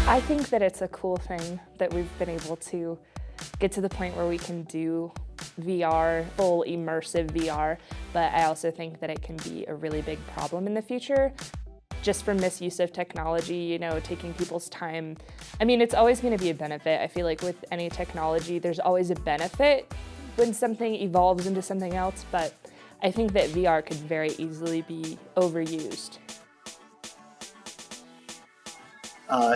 I think that it's a cool thing that we've been able to get to the point where we can do VR, full immersive VR, but I also think that it can be a really big problem in the future. Just for misuse of technology, you know, taking people's time. I mean, it's always going to be a benefit. I feel like with any technology, there's always a benefit when something evolves into something else, but I think that VR could very easily be overused.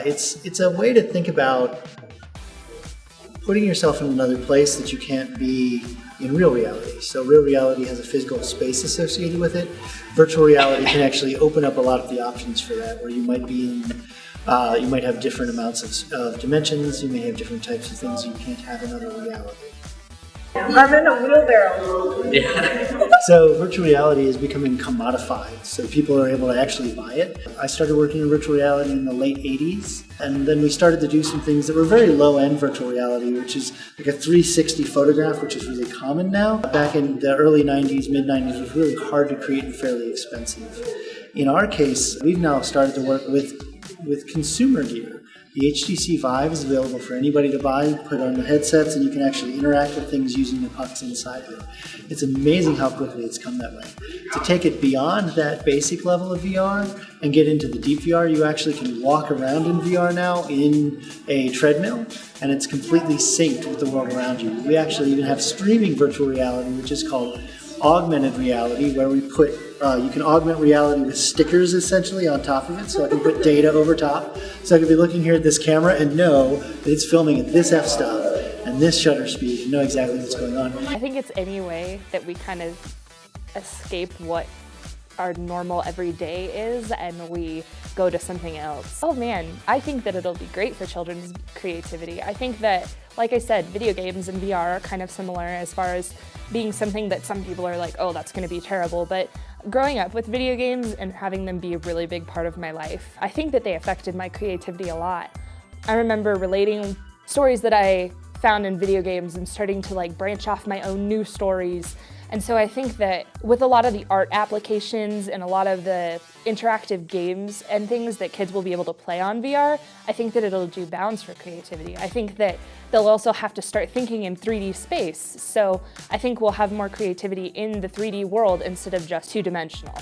It's a way to think about putting yourself in another place that you can't be in real reality. So real reality has a physical space associated with it. Virtual reality can actually open up a lot of the options for that, where you might be in, you might have different amounts of dimensions, you may have different types of things you can't have in other reality. I'm in a wheelbarrow. Yeah. So virtual reality is becoming commodified, so people are able to actually buy it. I started working in virtual reality in the late 80s, and then we started to do some things that were very low-end virtual reality, which is like a 360 photograph, which is really common now. Back in the early 90s, mid-90s, it was really hard to create and fairly expensive. In our case, we've now started to work with consumer gear. The HTC Vive is available for anybody to buy, put on the headsets, and you can actually interact with things using the pucks inside it. It's amazing how quickly it's come that way. To take it beyond that basic level of VR and get into the deep VR, you actually can walk around in VR now in a treadmill, and it's completely synced with the world around you. We actually even have streaming virtual reality, which is called augmented reality, where we put you can augment reality with stickers essentially on top of it, so I can put data over top. So I could be looking here at this camera and know that it's filming at this f-stop and this shutter speed and know exactly what's going on. I think it's any way that we kind of escape what our normal everyday is and we go to something else. Oh man, I think that it'll be great for children's creativity. I think that, like I said, video games and VR are kind of similar as far as being something that some people are like, oh, that's going to be terrible, but growing up with video games and having them be a really big part of my life, I think that they affected my creativity a lot. I remember relating stories that I found in video games and starting to like branch off my own new stories. And so I think that with a lot of the art applications and a lot of the interactive games and things that kids will be able to play on VR, I think that it'll do bounds for creativity. I think that they'll also have to start thinking in 3D space. So I think we'll have more creativity in the 3D world instead of just two-dimensional.